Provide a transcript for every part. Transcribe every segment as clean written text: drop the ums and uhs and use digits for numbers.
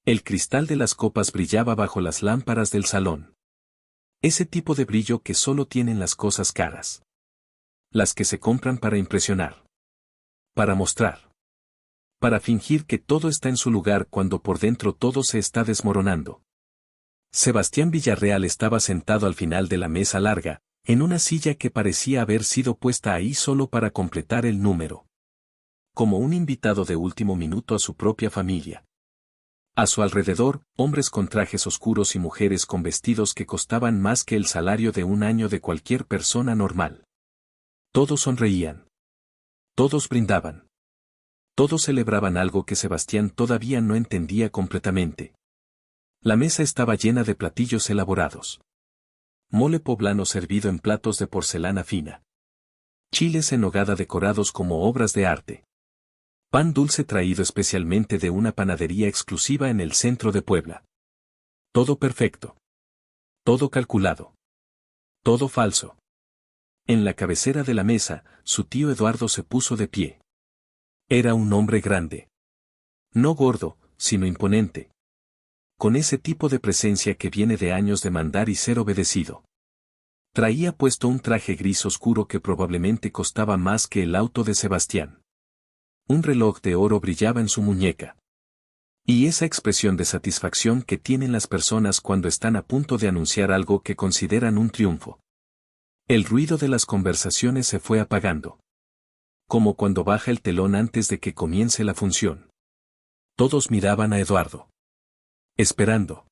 El cristal de las copas brillaba bajo las lámparas del salón. Ese tipo de brillo que solo tienen las cosas caras. Las que se compran para impresionar. Para mostrar. Para fingir que todo está en su lugar cuando por dentro todo se está desmoronando. Sebastián Villarreal estaba sentado al final de la mesa larga, en una silla que parecía haber sido puesta ahí solo para completar el número. Como un invitado de último minuto a su propia familia. A su alrededor, hombres con trajes oscuros y mujeres con vestidos que costaban más que el salario de un año de cualquier persona normal. Todos sonreían. Todos brindaban. Todos celebraban algo que Sebastián todavía no entendía completamente. La mesa estaba llena de platillos elaborados. Mole poblano servido en platos de porcelana fina. Chiles en nogada decorados como obras de arte. Pan dulce traído especialmente de una panadería exclusiva en el centro de Puebla. Todo perfecto. Todo calculado. Todo falso. En la cabecera de la mesa, su tío Eduardo se puso de pie. Era un hombre grande. No gordo, sino imponente. Con ese tipo de presencia que viene de años de mandar y ser obedecido. Traía puesto un traje gris oscuro que probablemente costaba más que el auto de Sebastián. Un reloj de oro brillaba en su muñeca. Y esa expresión de satisfacción que tienen las personas cuando están a punto de anunciar algo que consideran un triunfo. El ruido de las conversaciones se fue apagando. Como cuando baja el telón antes de que comience la función. Todos miraban a Eduardo. Esperando.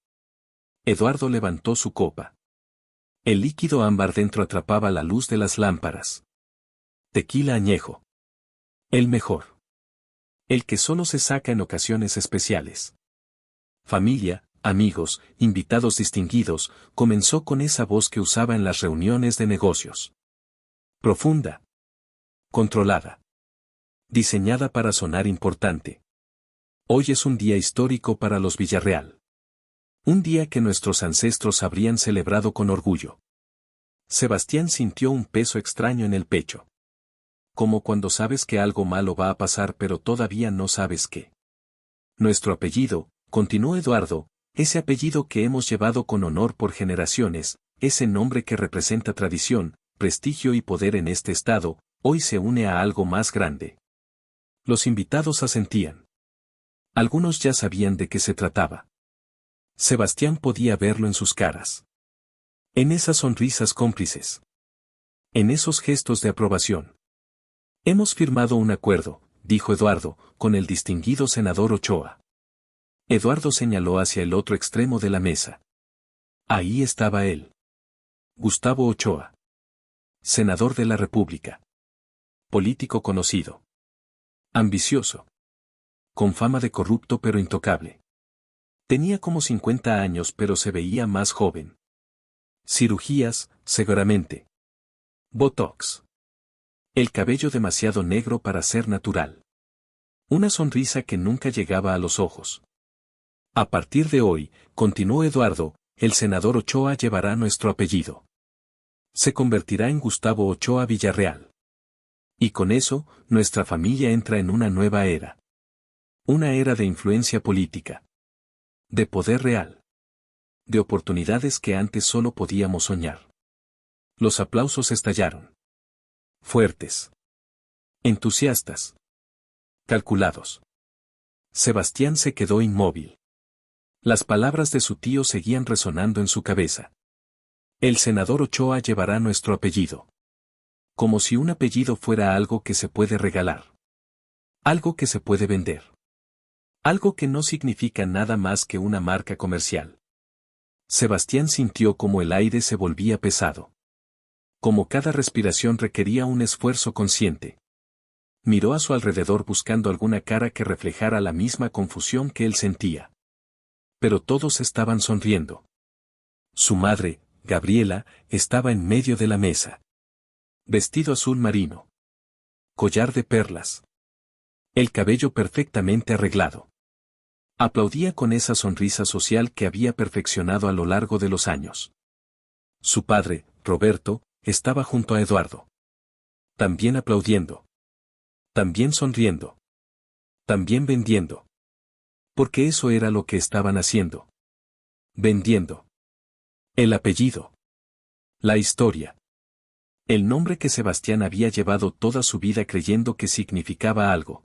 Eduardo levantó su copa. El líquido ámbar dentro atrapaba la luz de las lámparas. Tequila añejo. El mejor. El que solo se saca en ocasiones especiales. Familia, amigos, invitados distinguidos, comenzó con esa voz que usaba en las reuniones de negocios. Profunda. Controlada. Diseñada para sonar importante. Hoy es un día histórico para los Villarreal. Un día que nuestros ancestros habrían celebrado con orgullo. Sebastián sintió un peso extraño en el pecho. Como cuando sabes que algo malo va a pasar pero todavía no sabes qué. Nuestro apellido, continuó Eduardo, ese apellido que hemos llevado con honor por generaciones, ese nombre que representa tradición, prestigio y poder en este estado, hoy se une a algo más grande. Los invitados asentían. Algunos ya sabían de qué se trataba. Sebastián podía verlo en sus caras. En esas sonrisas cómplices. En esos gestos de aprobación. Hemos firmado un acuerdo, dijo Eduardo, con el distinguido senador Ochoa. Eduardo señaló hacia el otro extremo de la mesa. Ahí estaba él. Gustavo Ochoa. Senador de la República. Político conocido. Ambicioso. Con fama de corrupto pero intocable. Tenía como 50 años pero se veía más joven. Cirugías, seguramente. Botox. El cabello demasiado negro para ser natural. Una sonrisa que nunca llegaba a los ojos. A partir de hoy, continuó Eduardo, el senador Ochoa llevará nuestro apellido. Se convertirá en Gustavo Ochoa Villarreal. Y con eso, nuestra familia entra en una nueva era. Una era de influencia política. De poder real. De oportunidades que antes solo podíamos soñar. Los aplausos estallaron. Fuertes. Entusiastas. Calculados. Sebastián se quedó inmóvil. Las palabras de su tío seguían resonando en su cabeza. El senador Ochoa llevará nuestro apellido. Como si un apellido fuera algo que se puede regalar. Algo que se puede vender. Algo que no significa nada más que una marca comercial. Sebastián sintió como el aire se volvía pesado. Como cada respiración requería un esfuerzo consciente. Miró a su alrededor buscando alguna cara que reflejara la misma confusión que él sentía. Pero todos estaban sonriendo. Su madre, Gabriela, estaba en medio de la mesa. Vestido azul marino. Collar de perlas. El cabello perfectamente arreglado. Aplaudía con esa sonrisa social que había perfeccionado a lo largo de los años. Su padre, Roberto, estaba junto a Eduardo. También aplaudiendo. También sonriendo. También vendiendo. Porque eso era lo que estaban haciendo. Vendiendo. El apellido. La historia. El nombre que Sebastián había llevado toda su vida creyendo que significaba algo.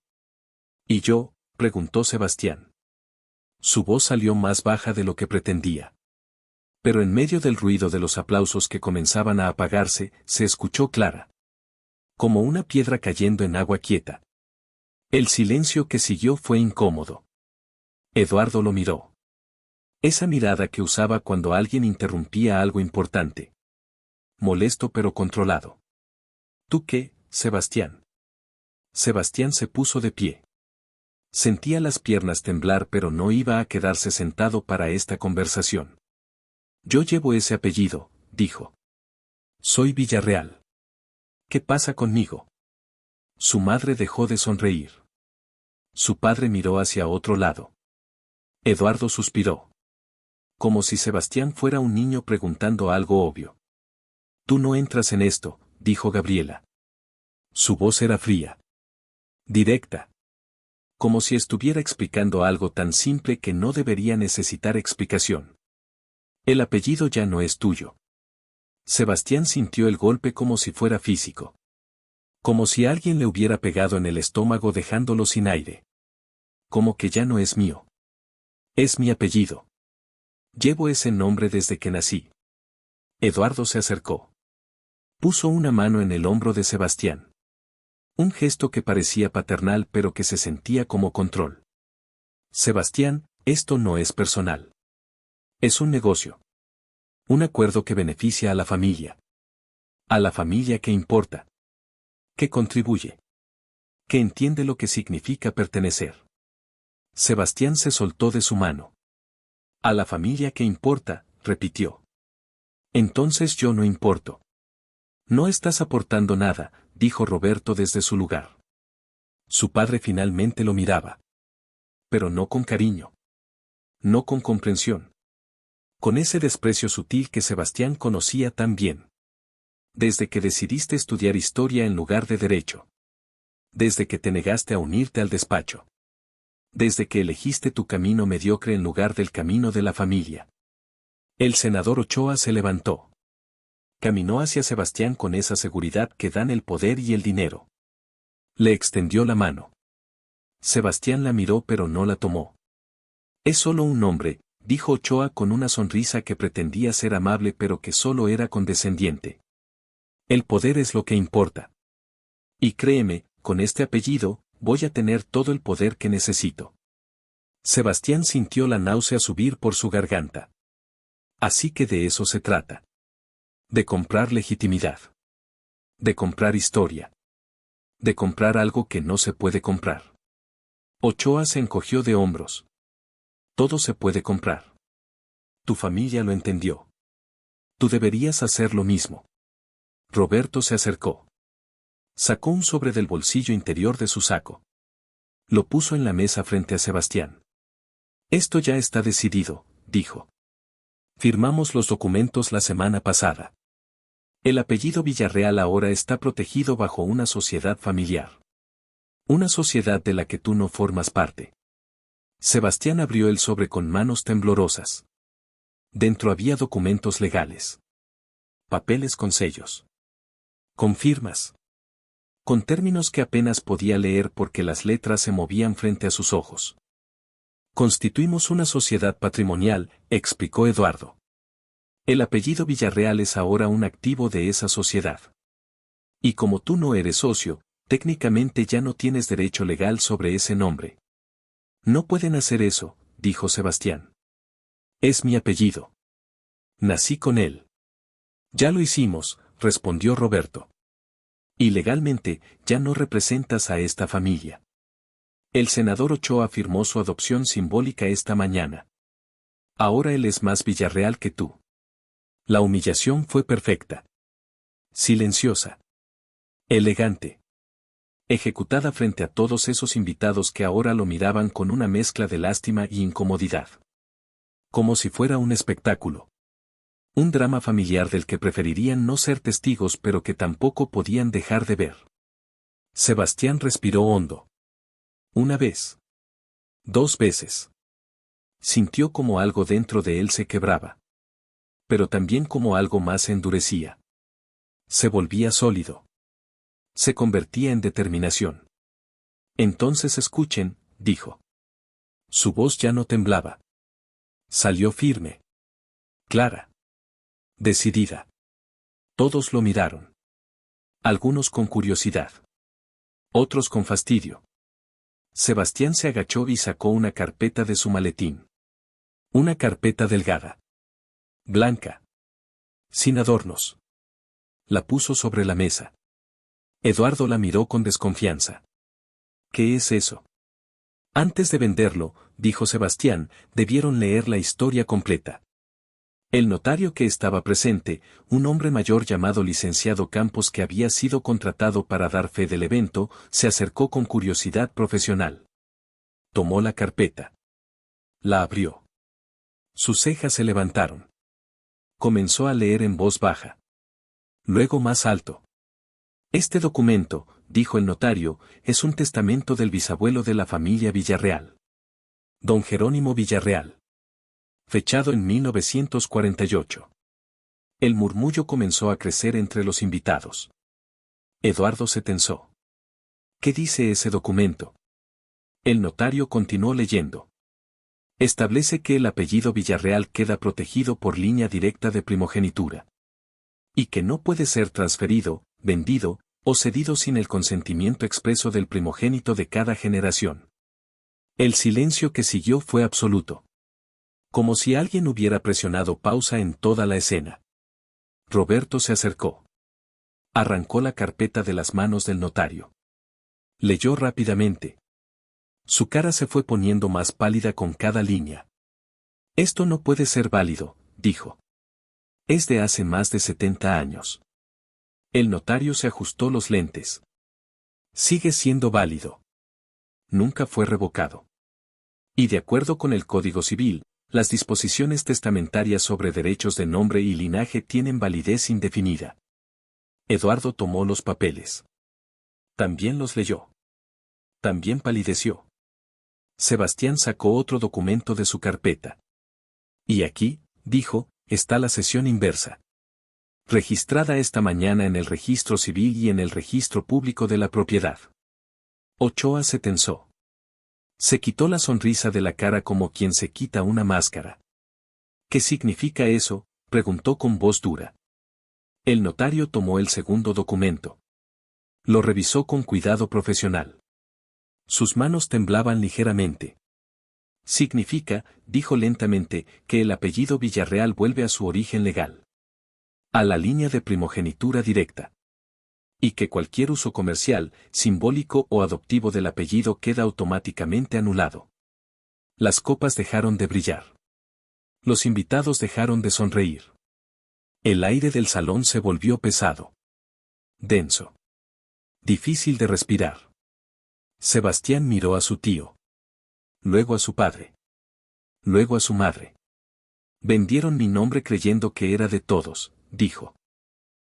¿Y yo?, preguntó Sebastián. Su voz salió más baja de lo que pretendía. Pero en medio del ruido de los aplausos que comenzaban a apagarse, se escuchó clara. Como una piedra cayendo en agua quieta. El silencio que siguió fue incómodo. Eduardo lo miró. Esa mirada que usaba cuando alguien interrumpía algo importante. Molesto pero controlado. ¿Tú qué, Sebastián? Sebastián se puso de pie. Sentía las piernas temblar pero no iba a quedarse sentado para esta conversación. Yo llevo ese apellido, dijo. Soy Villarreal. ¿Qué pasa conmigo? Su madre dejó de sonreír. Su padre miró hacia otro lado. Eduardo suspiró. Como si Sebastián fuera un niño preguntando algo obvio. Tú no entras en esto, dijo Gabriela. Su voz era fría. Directa. Como si estuviera explicando algo tan simple que no debería necesitar explicación. El apellido ya no es tuyo. Sebastián sintió el golpe como si fuera físico. Como si alguien le hubiera pegado en el estómago dejándolo sin aire. Como que ya no es mío. Es mi apellido. Llevo ese nombre desde que nací. Eduardo se acercó. Puso una mano en el hombro de Sebastián. Un gesto que parecía paternal pero que se sentía como control. Sebastián, esto no es personal. Es un negocio. Un acuerdo que beneficia a la familia. A la familia que importa. Que contribuye. Que entiende lo que significa pertenecer. Sebastián se soltó de su mano. A la familia que importa, repitió. Entonces yo no importo. No estás aportando nada, dijo Roberto desde su lugar. Su padre finalmente lo miraba. Pero no con cariño. No con comprensión. Con ese desprecio sutil que Sebastián conocía tan bien. Desde que decidiste estudiar historia en lugar de derecho. Desde que te negaste a unirte al despacho. Desde que elegiste tu camino mediocre en lugar del camino de la familia. El senador Ochoa se levantó. Caminó hacia Sebastián con esa seguridad que dan el poder y el dinero. Le extendió la mano. Sebastián la miró pero no la tomó. Es solo un nombre, dijo Ochoa con una sonrisa que pretendía ser amable pero que solo era condescendiente. El poder es lo que importa. Y créeme, con este apellido, voy a tener todo el poder que necesito. Sebastián sintió la náusea subir por su garganta. Así que de eso se trata. De comprar legitimidad. De comprar historia. De comprar algo que no se puede comprar. Ochoa se encogió de hombros. Todo se puede comprar. Tu familia lo entendió. Tú deberías hacer lo mismo. Roberto se acercó. Sacó un sobre del bolsillo interior de su saco. Lo puso en la mesa frente a Sebastián. Esto ya está decidido, dijo. Firmamos los documentos la semana pasada. El apellido Villarreal ahora está protegido bajo una sociedad familiar. Una sociedad de la que tú no formas parte. Sebastián abrió el sobre con manos temblorosas. Dentro había documentos legales. Papeles con sellos. Con firmas. Con términos que apenas podía leer porque las letras se movían frente a sus ojos. Constituimos una sociedad patrimonial, explicó Eduardo. El apellido Villarreal es ahora un activo de esa sociedad. Y como tú no eres socio, técnicamente ya no tienes derecho legal sobre ese nombre. No pueden hacer eso, dijo Sebastián. Es mi apellido. Nací con él. Ya lo hicimos, respondió Roberto. Y legalmente, ya no representas a esta familia. El senador Ochoa firmó su adopción simbólica esta mañana. Ahora él es más Villarreal que tú. La humillación fue perfecta. Silenciosa. Elegante. Ejecutada frente a todos esos invitados que ahora lo miraban con una mezcla de lástima y incomodidad. Como si fuera un espectáculo. Un drama familiar del que preferirían no ser testigos pero que tampoco podían dejar de ver. Sebastián respiró hondo. Una vez. 2 veces. Sintió como algo dentro de él se quebraba. Pero también como algo más se endurecía. Se volvía sólido. Se convertía en determinación. Entonces escuchen, dijo. Su voz ya no temblaba. Salió firme. Clara. Decidida. Todos lo miraron. Algunos con curiosidad. Otros con fastidio. Sebastián se agachó y sacó una carpeta de su maletín. Una carpeta delgada. Blanca. Sin adornos. La puso sobre la mesa. Eduardo la miró con desconfianza. ¿Qué es eso? Antes de venderlo, dijo Sebastián, debieron leer la historia completa. El notario que estaba presente, un hombre mayor llamado licenciado Campos que había sido contratado para dar fe del evento, se acercó con curiosidad profesional. Tomó la carpeta. La abrió. Sus cejas se levantaron. Comenzó a leer en voz baja. Luego más alto. Este documento, dijo el notario, es un testamento del bisabuelo de la familia Villarreal. Don Jerónimo Villarreal. Fechado en 1948. El murmullo comenzó a crecer entre los invitados. Eduardo se tensó. ¿Qué dice ese documento? El notario continuó leyendo. Establece que el apellido Villarreal queda protegido por línea directa de primogenitura. Y que no puede ser transferido, vendido, o cedido sin el consentimiento expreso del primogénito de cada generación. El silencio que siguió fue absoluto. Como si alguien hubiera presionado pausa en toda la escena. Roberto se acercó. Arrancó la carpeta de las manos del notario. Leyó rápidamente. Su cara se fue poniendo más pálida con cada línea. Esto no puede ser válido, dijo. Es de hace más de 70 años. El notario se ajustó los lentes. Sigue siendo válido. Nunca fue revocado. Y de acuerdo con el Código Civil, las disposiciones testamentarias sobre derechos de nombre y linaje tienen validez indefinida. Eduardo tomó los papeles. También los leyó. También palideció. Sebastián sacó otro documento de su carpeta. Y aquí, dijo, está la cesión inversa. Registrada esta mañana en el registro civil y en el registro público de la propiedad. Ochoa se tensó. Se quitó la sonrisa de la cara como quien se quita una máscara. ¿Qué significa eso?, preguntó con voz dura. El notario tomó el segundo documento. Lo revisó con cuidado profesional. Sus manos temblaban ligeramente. Significa, dijo lentamente, que el apellido Villarreal vuelve a su origen legal. A la línea de primogenitura directa. Y que cualquier uso comercial, simbólico o adoptivo del apellido queda automáticamente anulado. Las copas dejaron de brillar. Los invitados dejaron de sonreír. El aire del salón se volvió pesado. Denso. Difícil de respirar. Sebastián miró a su tío. Luego a su padre. Luego a su madre. Vendieron mi nombre creyendo que era de todos, dijo.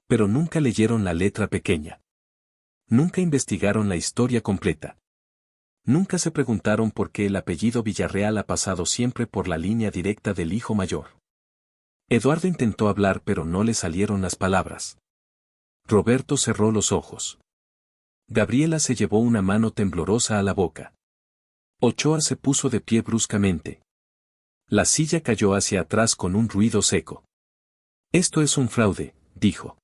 Pero nunca leyeron la letra pequeña. Nunca investigaron la historia completa. Nunca se preguntaron por qué el apellido Villarreal ha pasado siempre por la línea directa del hijo mayor. Eduardo intentó hablar pero no le salieron las palabras. Roberto cerró los ojos. Gabriela se llevó una mano temblorosa a la boca. Ochoa se puso de pie bruscamente. La silla cayó hacia atrás con un ruido seco. Esto es un fraude, dijo.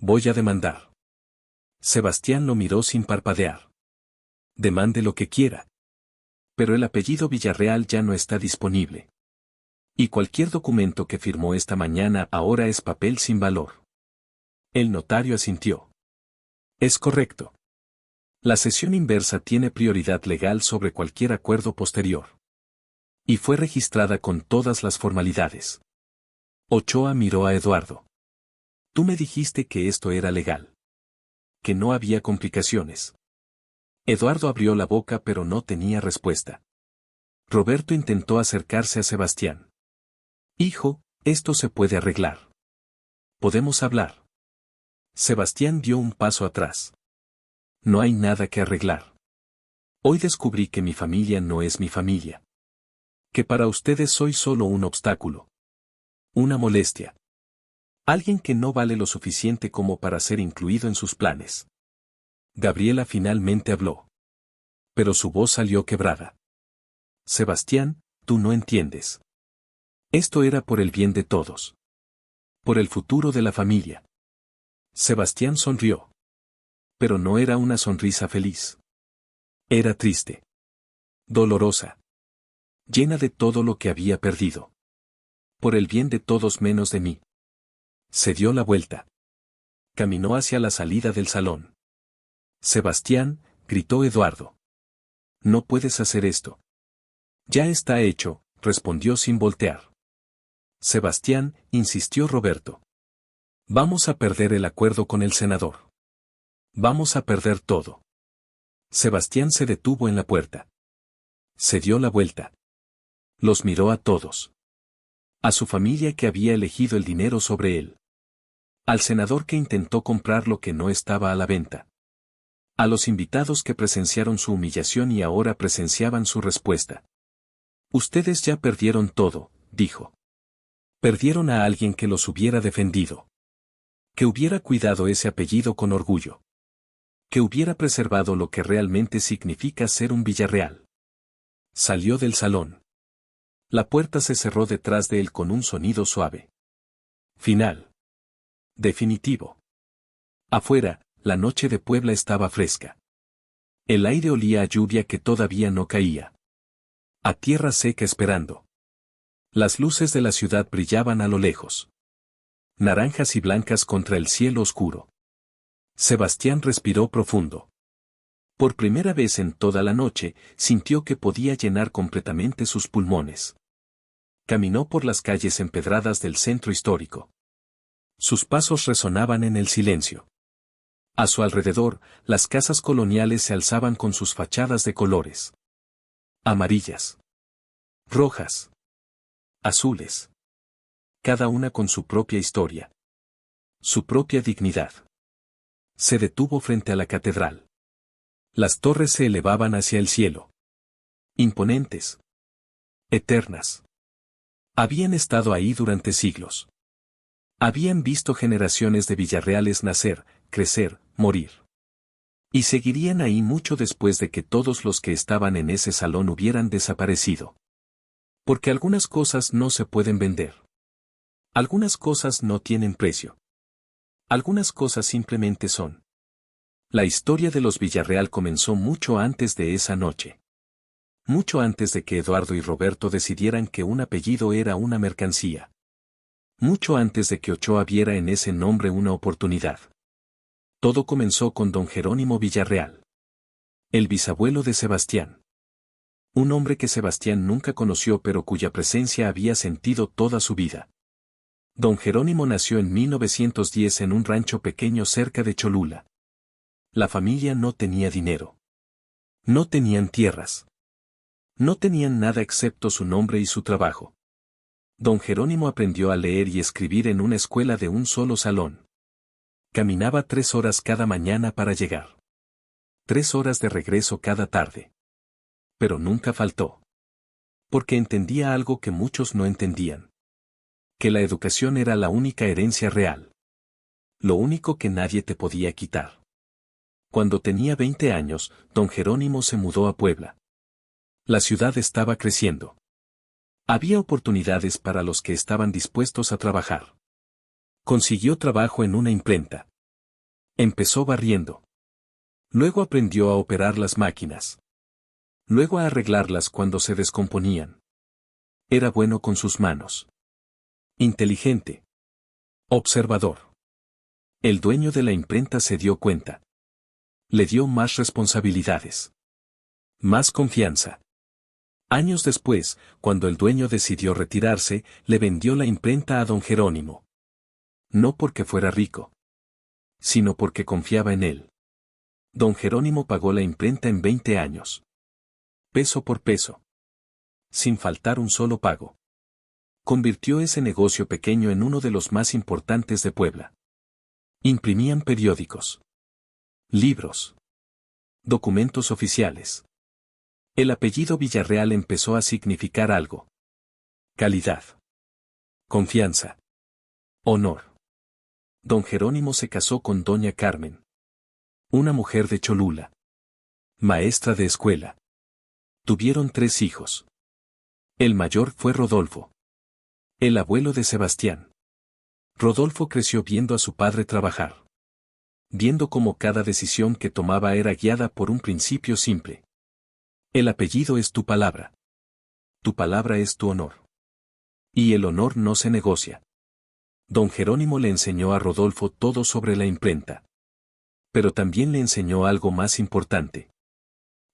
Voy a demandar. Sebastián lo miró sin parpadear. Demande lo que quiera. Pero el apellido Villarreal ya no está disponible. Y cualquier documento que firmó esta mañana ahora es papel sin valor. El notario asintió. Es correcto. La cesión inversa tiene prioridad legal sobre cualquier acuerdo posterior. Y fue registrada con todas las formalidades. Ochoa miró a Eduardo. Tú me dijiste que esto era legal. Que no había complicaciones. Eduardo abrió la boca pero no tenía respuesta. Roberto intentó acercarse a Sebastián. Hijo, esto se puede arreglar. Podemos hablar. Sebastián dio un paso atrás. No hay nada que arreglar. Hoy descubrí que mi familia no es mi familia. Que para ustedes soy solo un obstáculo. Una molestia. Alguien que no vale lo suficiente como para ser incluido en sus planes. Gabriela finalmente habló. Pero su voz salió quebrada. Sebastián, tú no entiendes. Esto era por el bien de todos. Por el futuro de la familia. Sebastián sonrió. Pero no era una sonrisa feliz. Era triste. Dolorosa. Llena de todo lo que había perdido. Por el bien de todos menos de mí. Se dio la vuelta. Caminó hacia la salida del salón. Sebastián, gritó Eduardo. No puedes hacer esto. Ya está hecho, respondió sin voltear. Sebastián, insistió Roberto. Vamos a perder el acuerdo con el senador. Vamos a perder todo. Sebastián se detuvo en la puerta. Se dio la vuelta. Los miró a todos. A su familia que había elegido el dinero sobre él. Al senador que intentó comprar lo que no estaba a la venta. A los invitados que presenciaron su humillación y ahora presenciaban su respuesta. Ustedes ya perdieron todo, dijo. Perdieron a alguien que los hubiera defendido. Que hubiera cuidado ese apellido con orgullo. Que hubiera preservado lo que realmente significa ser un Villarreal. Salió del salón. La puerta se cerró detrás de él con un sonido suave. Final. Definitivo. Afuera, la noche de Puebla estaba fresca. El aire olía a lluvia que todavía no caía. A tierra seca esperando. Las luces de la ciudad brillaban a lo lejos. Naranjas y blancas contra el cielo oscuro. Sebastián respiró profundo. Por primera vez en toda la noche, sintió que podía llenar completamente sus pulmones. Caminó por las calles empedradas del centro histórico. Sus pasos resonaban en el silencio. A su alrededor, las casas coloniales se alzaban con sus fachadas de colores. Amarillas. Rojas. Azules. Cada una con su propia historia. Su propia dignidad. Se detuvo frente a la catedral. Las torres se elevaban hacia el cielo. Imponentes. Eternas. Habían estado ahí durante siglos. Habían visto generaciones de Villarreales nacer, crecer, morir. Y seguirían ahí mucho después de que todos los que estaban en ese salón hubieran desaparecido. Porque algunas cosas no se pueden vender. Algunas cosas no tienen precio. Algunas cosas simplemente son. La historia de los Villarreal comenzó mucho antes de esa noche. Mucho antes de que Eduardo y Roberto decidieran que un apellido era una mercancía. Mucho antes de que Ochoa viera en ese nombre una oportunidad. Todo comenzó con don Jerónimo Villarreal. El bisabuelo de Sebastián. Un hombre que Sebastián nunca conoció pero cuya presencia había sentido toda su vida. Don Jerónimo nació en 1910 en un rancho pequeño cerca de Cholula. La familia no tenía dinero. No tenían tierras. No tenían nada excepto su nombre y su trabajo. Don Jerónimo aprendió a leer y escribir en una escuela de un solo salón. Caminaba 3 horas cada mañana para llegar. 3 horas de regreso cada tarde. Pero nunca faltó. Porque entendía algo que muchos no entendían. Que la educación era la única herencia real. Lo único que nadie te podía quitar. Cuando tenía 20 años, don Jerónimo se mudó a Puebla. La ciudad estaba creciendo. Había oportunidades para los que estaban dispuestos a trabajar. Consiguió trabajo en una imprenta. Empezó barriendo. Luego aprendió a operar las máquinas. Luego a arreglarlas cuando se descomponían. Era bueno con sus manos. Inteligente. Observador. El dueño de la imprenta se dio cuenta. Le dio más responsabilidades. Más confianza. Años después, cuando el dueño decidió retirarse, le vendió la imprenta a don Jerónimo. No porque fuera rico, sino porque confiaba en él. Don Jerónimo pagó la imprenta en 20 años. Peso por peso. Sin faltar un solo pago. Convirtió ese negocio pequeño en uno de los más importantes de Puebla. Imprimían periódicos. Libros. Documentos oficiales. El apellido Villarreal empezó a significar algo. Calidad. Confianza. Honor. Don Jerónimo se casó con doña Carmen, una mujer de Cholula, maestra de escuela. Tuvieron 3 hijos. El mayor fue Rodolfo, el abuelo de Sebastián. Rodolfo creció viendo a su padre trabajar, viendo cómo cada decisión que tomaba era guiada por un principio simple. El apellido es tu palabra. Tu palabra es tu honor. Y el honor no se negocia. Don Jerónimo le enseñó a Rodolfo todo sobre la imprenta. Pero también le enseñó algo más importante.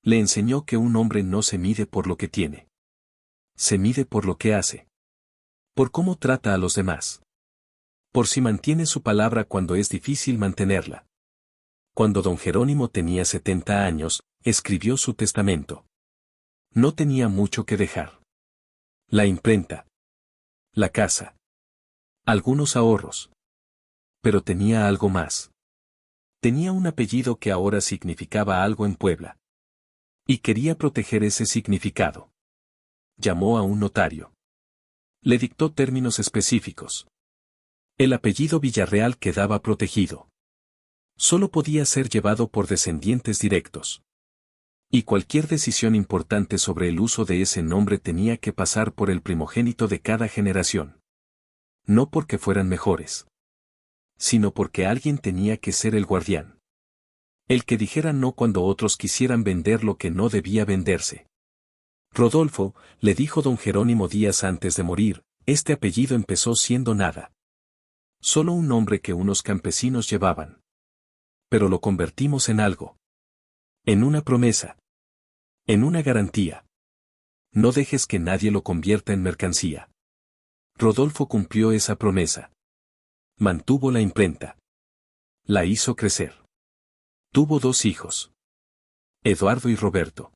Le enseñó que un hombre no se mide por lo que tiene. Se mide por lo que hace. Por cómo trata a los demás. Por si mantiene su palabra cuando es difícil mantenerla. Cuando don Jerónimo tenía 70 años, escribió su testamento. No tenía mucho que dejar. La imprenta. La casa. Algunos ahorros. Pero tenía algo más. Tenía un apellido que ahora significaba algo en Puebla. Y quería proteger ese significado. Llamó a un notario. Le dictó términos específicos. El apellido Villarreal quedaba protegido. Solo podía ser llevado por descendientes directos. Y cualquier decisión importante sobre el uso de ese nombre tenía que pasar por el primogénito de cada generación. No porque fueran mejores, sino porque alguien tenía que ser el guardián. El que dijera no cuando otros quisieran vender lo que no debía venderse. Rodolfo, le dijo don Jerónimo días antes de morir, este apellido empezó siendo nada. Solo un nombre que unos campesinos llevaban. Pero lo convertimos en algo. En una promesa. En una garantía. No dejes que nadie lo convierta en mercancía. Rodolfo cumplió esa promesa. Mantuvo la imprenta. La hizo crecer. Tuvo 2 hijos. Eduardo y Roberto.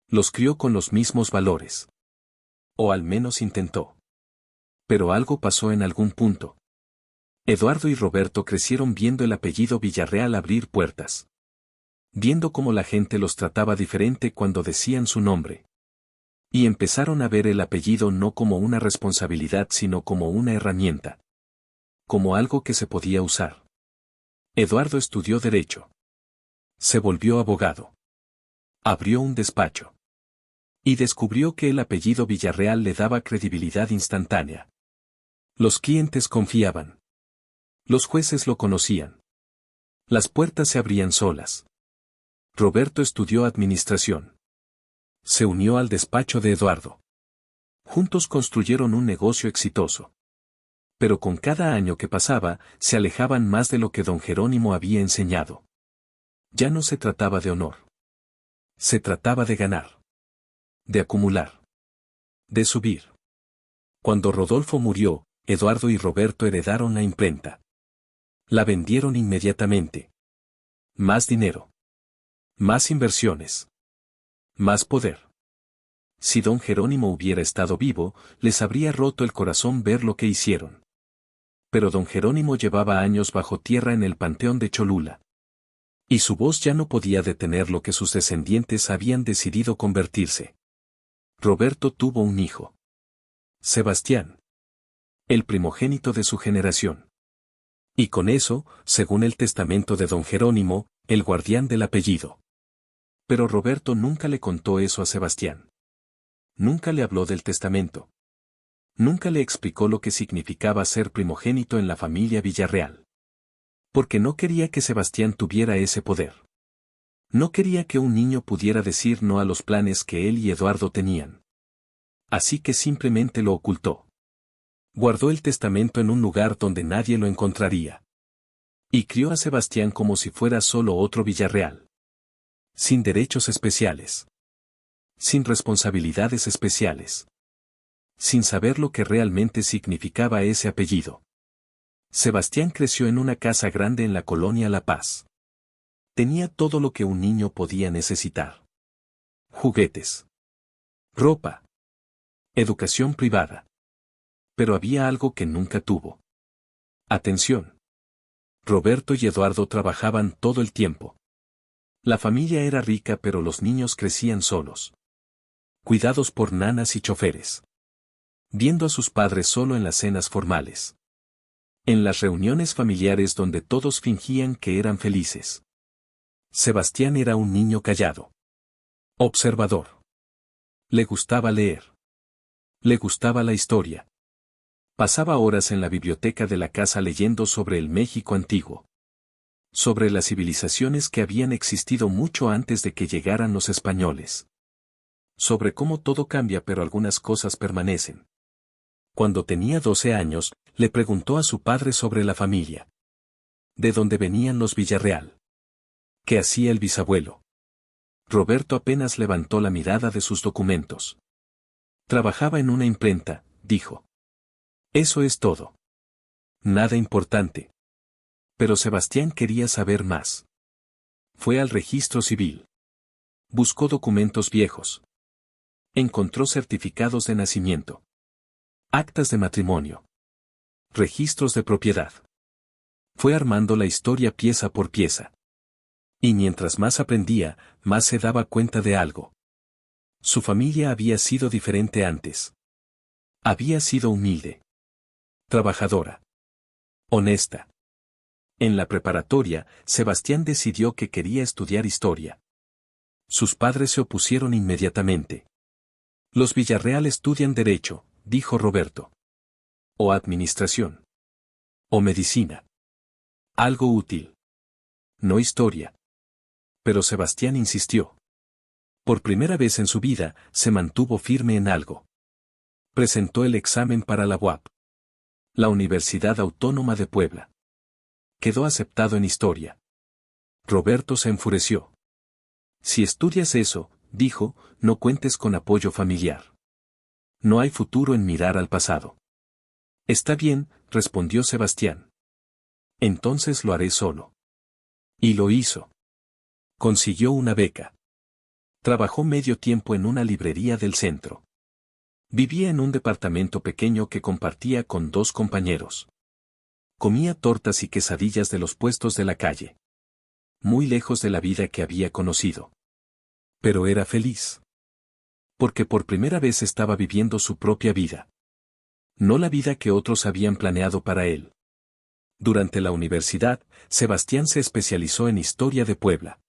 Los crió con los mismos valores. O al menos intentó. Pero algo pasó en algún punto. Eduardo y Roberto crecieron viendo el apellido Villarreal abrir puertas. Viendo cómo la gente los trataba diferente cuando decían su nombre. Y empezaron a ver el apellido no como una responsabilidad sino como una herramienta. Como algo que se podía usar. Eduardo estudió Derecho. Se volvió abogado. Abrió un despacho. Y descubrió que el apellido Villarreal le daba credibilidad instantánea. Los clientes confiaban. Los jueces lo conocían. Las puertas se abrían solas. Roberto estudió administración. Se unió al despacho de Eduardo. Juntos construyeron un negocio exitoso. Pero con cada año que pasaba, se alejaban más de lo que don Jerónimo había enseñado. Ya no se trataba de honor. Se trataba de ganar. De acumular. De subir. Cuando Rodolfo murió, Eduardo y Roberto heredaron la imprenta. La vendieron inmediatamente. Más dinero. Más inversiones. Más poder. Si don Jerónimo hubiera estado vivo, les habría roto el corazón ver lo que hicieron. Pero don Jerónimo llevaba años bajo tierra en el panteón de Cholula. Y su voz ya no podía detener lo que sus descendientes habían decidido convertirse. Roberto tuvo un hijo. Sebastián. El primogénito de su generación. Y con eso, según el testamento de don Jerónimo, el guardián del apellido. Pero Roberto nunca le contó eso a Sebastián. Nunca le habló del testamento. Nunca le explicó lo que significaba ser primogénito en la familia Villarreal. Porque no quería que Sebastián tuviera ese poder. No quería que un niño pudiera decir no a los planes que él y Eduardo tenían. Así que simplemente lo ocultó. Guardó el testamento en un lugar donde nadie lo encontraría. Y crió a Sebastián como si fuera solo otro Villarreal. Sin derechos especiales. Sin responsabilidades especiales. Sin saber lo que realmente significaba ese apellido. Sebastián creció en una casa grande en la colonia La Paz. Tenía todo lo que un niño podía necesitar. Juguetes. Ropa. Educación privada. Pero había algo que nunca tuvo. Atención. Roberto y Eduardo trabajaban todo el tiempo. La familia era rica pero los niños crecían solos. cuidados por nanas y choferes. Viendo a sus padres solo en las cenas formales. En las reuniones familiares donde todos fingían que eran felices. Sebastián era un niño callado. Observador. Le gustaba leer. Le gustaba la historia. Pasaba horas en la biblioteca de la casa leyendo sobre el México antiguo. Sobre las civilizaciones que habían existido mucho antes de que llegaran los españoles. Sobre cómo todo cambia pero algunas cosas permanecen. Cuando tenía 12 años, le preguntó a su padre sobre la familia. ¿De dónde venían los Villarreal? ¿Qué hacía el bisabuelo? Roberto apenas levantó la mirada de sus documentos. Trabajaba en una imprenta, dijo. Eso es todo. Nada importante. Pero Sebastián quería saber más. Fue al registro civil. Buscó documentos viejos. Encontró certificados de nacimiento. Actas de matrimonio. Registros de propiedad. Fue armando la historia pieza por pieza. Y mientras más aprendía, más se daba cuenta de algo. Su familia había sido diferente antes. Había sido humilde. Trabajadora. Honesta. En la preparatoria, Sebastián decidió que quería estudiar historia. Sus padres se opusieron inmediatamente. Los Villarreal estudian derecho, dijo Roberto. O administración. O medicina. Algo útil. No historia. Pero Sebastián insistió. Por primera vez en su vida, se mantuvo firme en algo. Presentó el examen para la UAP. La Universidad Autónoma de Puebla. Quedó aceptado en historia. Roberto se enfureció. Si estudias eso, dijo, no cuentes con apoyo familiar. No hay futuro en mirar al pasado. Está bien, respondió Sebastián. Entonces lo haré solo. Y lo hizo. Consiguió una beca. Trabajó medio tiempo en una librería del centro. Vivía en un departamento pequeño que compartía con 2 compañeros. Comía tortas y quesadillas de los puestos de la calle. Muy lejos de la vida que había conocido. Pero era feliz. Porque por primera vez estaba viviendo su propia vida. No la vida que otros habían planeado para él. Durante la universidad, Sebastián se especializó en historia de Puebla.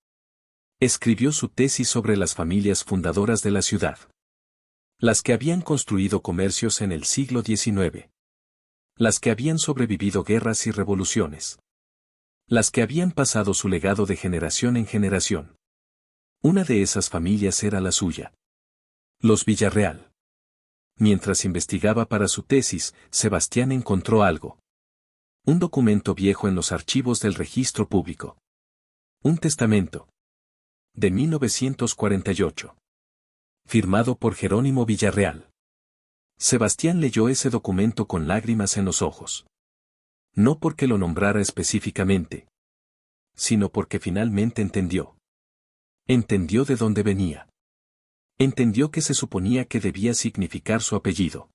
Escribió su tesis sobre las familias fundadoras de la ciudad. Las que habían construido comercios en el siglo XIX. Las que habían sobrevivido guerras y revoluciones. Las que habían pasado su legado de generación en generación. Una de esas familias era la suya. Los Villarreal. Mientras investigaba para su tesis, Sebastián encontró algo. Un documento viejo en los archivos del registro público. Un testamento. De 1948. Firmado por Jerónimo Villarreal. Sebastián leyó ese documento con lágrimas en los ojos. No porque lo nombrara específicamente. Sino porque finalmente entendió. Entendió de dónde venía. Entendió que se suponía que debía significar su apellido.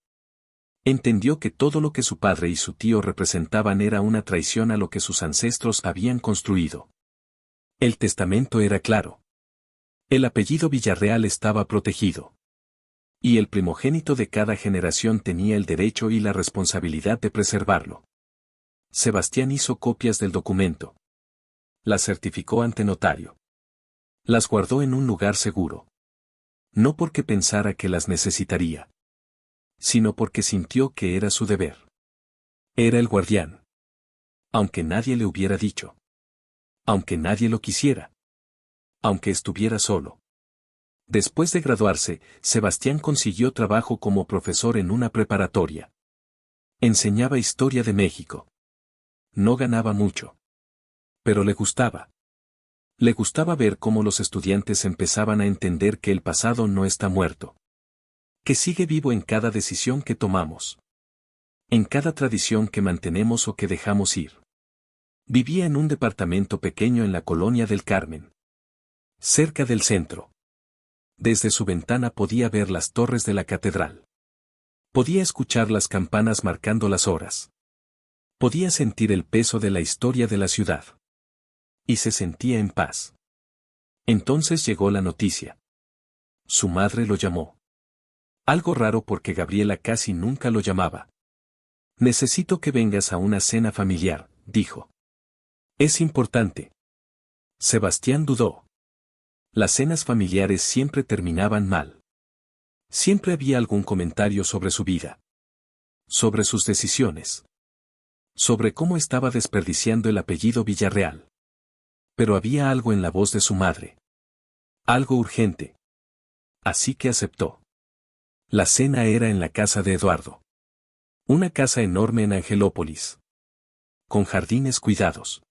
Entendió que todo lo que su padre y su tío representaban era una traición a lo que sus ancestros habían construido. El testamento era claro. El apellido Villarreal estaba protegido. Y el primogénito de cada generación tenía el derecho y la responsabilidad de preservarlo. Sebastián hizo copias del documento. Las certificó ante notario. Las guardó en un lugar seguro. No porque pensara que las necesitaría. Sino porque sintió que era su deber. Era el guardián. Aunque nadie le hubiera dicho. Aunque nadie lo quisiera. Aunque estuviera solo. Después de graduarse, Sebastián consiguió trabajo como profesor en una preparatoria. Enseñaba historia de México. No ganaba mucho. Pero le gustaba. Le gustaba ver cómo los estudiantes empezaban a entender que el pasado no está muerto. Que sigue vivo en cada decisión que tomamos. En cada tradición que mantenemos o que dejamos ir. Vivía en un departamento pequeño en la colonia del Carmen. Cerca del centro. Desde su ventana podía ver las torres de la catedral. Podía escuchar las campanas marcando las horas. Podía sentir el peso de la historia de la ciudad. Y se sentía en paz. Entonces llegó la noticia. Su madre lo llamó. Algo raro porque Gabriela casi nunca lo llamaba. Necesito que vengas a una cena familiar, dijo. Es importante. Sebastián dudó. Las cenas familiares siempre terminaban mal. Siempre había algún comentario sobre su vida. Sobre sus decisiones. Sobre cómo estaba desperdiciando el apellido Villarreal. Pero había algo en la voz de su madre. Algo urgente. Así que aceptó. La cena era en la casa de Eduardo. Una casa enorme en Angelópolis. Con jardines cuidados.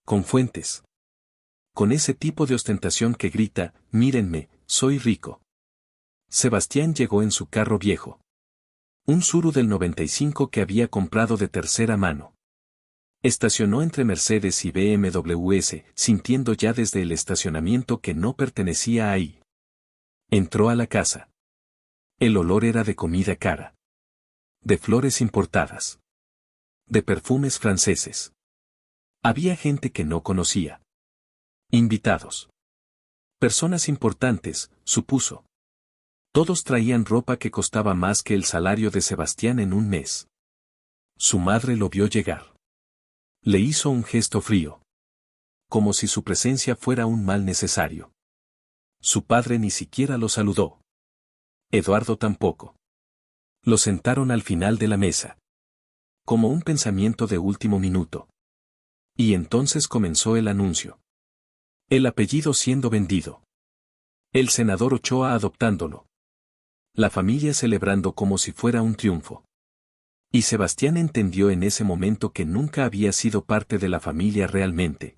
Con fuentes. Con ese tipo de ostentación que grita, mírenme, soy rico. Sebastián llegó en su carro viejo. Un Tsuru del 95 que había comprado de tercera mano. Estacionó entre Mercedes y BMWs, sintiendo ya desde el estacionamiento que no pertenecía ahí. Entró a la casa. El olor era de comida cara. De flores importadas. De perfumes franceses. Había gente que no conocía. Invitados. Personas importantes, supuso. Todos traían ropa que costaba más que el salario de Sebastián en un mes. Su madre lo vio llegar. Le hizo un gesto frío. Como si su presencia fuera un mal necesario. Su padre ni siquiera lo saludó. Eduardo tampoco. Lo sentaron al final de la mesa. Como un pensamiento de último minuto. Y entonces comenzó el anuncio. El apellido siendo vendido. El senador Ochoa adoptándolo. La familia celebrando como si fuera un triunfo. Y Sebastián entendió en ese momento que nunca había sido parte de la familia realmente.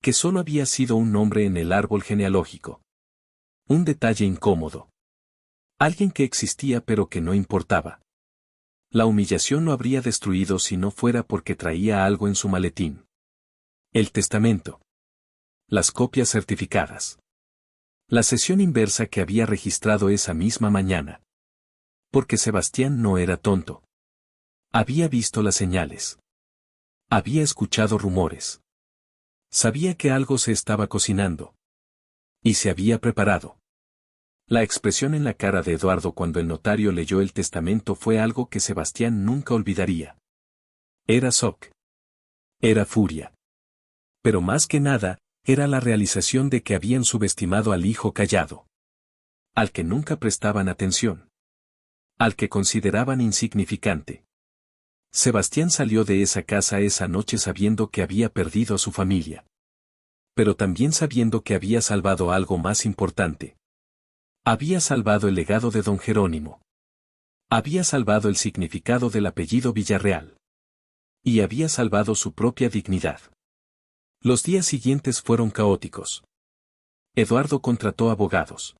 Que solo había sido un nombre en el árbol genealógico. Un detalle incómodo. Alguien que existía pero que no importaba. La humillación lo habría destruido si no fuera porque traía algo en su maletín. El testamento. Las copias certificadas. La sesión inversa que había registrado esa misma mañana. Porque Sebastián no era tonto. Había visto las señales. Había escuchado rumores. Sabía que algo se estaba cocinando. Y se había preparado. La expresión en la cara de Eduardo cuando el notario leyó el testamento fue algo que Sebastián nunca olvidaría. Era shock. Era furia. Pero más que nada, era la realización de que habían subestimado al hijo callado. Al que nunca prestaban atención. Al que consideraban insignificante. Sebastián salió de esa casa esa noche sabiendo que había perdido a su familia. Pero también sabiendo que había salvado algo más importante. Había salvado el legado de don Jerónimo. Había salvado el significado del apellido Villarreal. Y había salvado su propia dignidad. Los días siguientes fueron caóticos. Eduardo contrató abogados.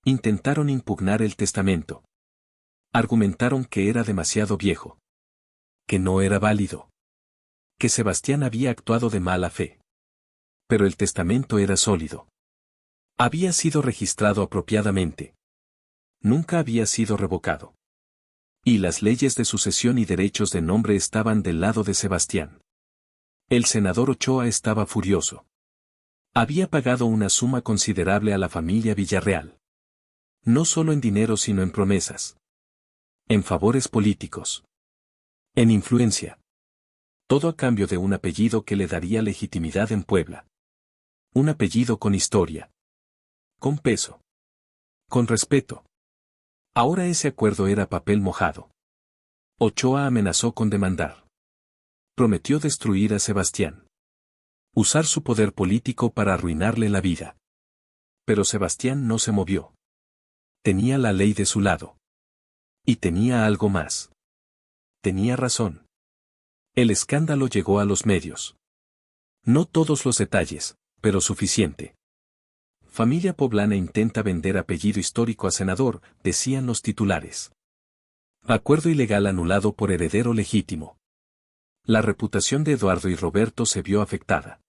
Intentaron impugnar el testamento. Argumentaron que era demasiado viejo. Que no era válido. Que Sebastián había actuado de mala fe. Pero el testamento era sólido. Había sido registrado apropiadamente. Nunca había sido revocado. Y las leyes de sucesión y derechos de nombre estaban del lado de Sebastián. El senador Ochoa estaba furioso. Había pagado una suma considerable a la familia Villarreal. No solo en dinero sino en promesas. En favores políticos. En influencia. Todo a cambio de un apellido que le daría legitimidad en Puebla. Un apellido con historia. Con peso. Con respeto. Ahora ese acuerdo era papel mojado. Ochoa amenazó con demandar. Prometió destruir a Sebastián. Usar su poder político para arruinarle la vida. Pero Sebastián no se movió. Tenía la ley de su lado. Y tenía algo más. Tenía razón. El escándalo llegó a los medios. No todos los detalles, pero suficiente. Familia poblana intenta vender apellido histórico a senador, decían los titulares. Acuerdo ilegal anulado por heredero legítimo. La reputación de Eduardo y Roberto se vio afectada.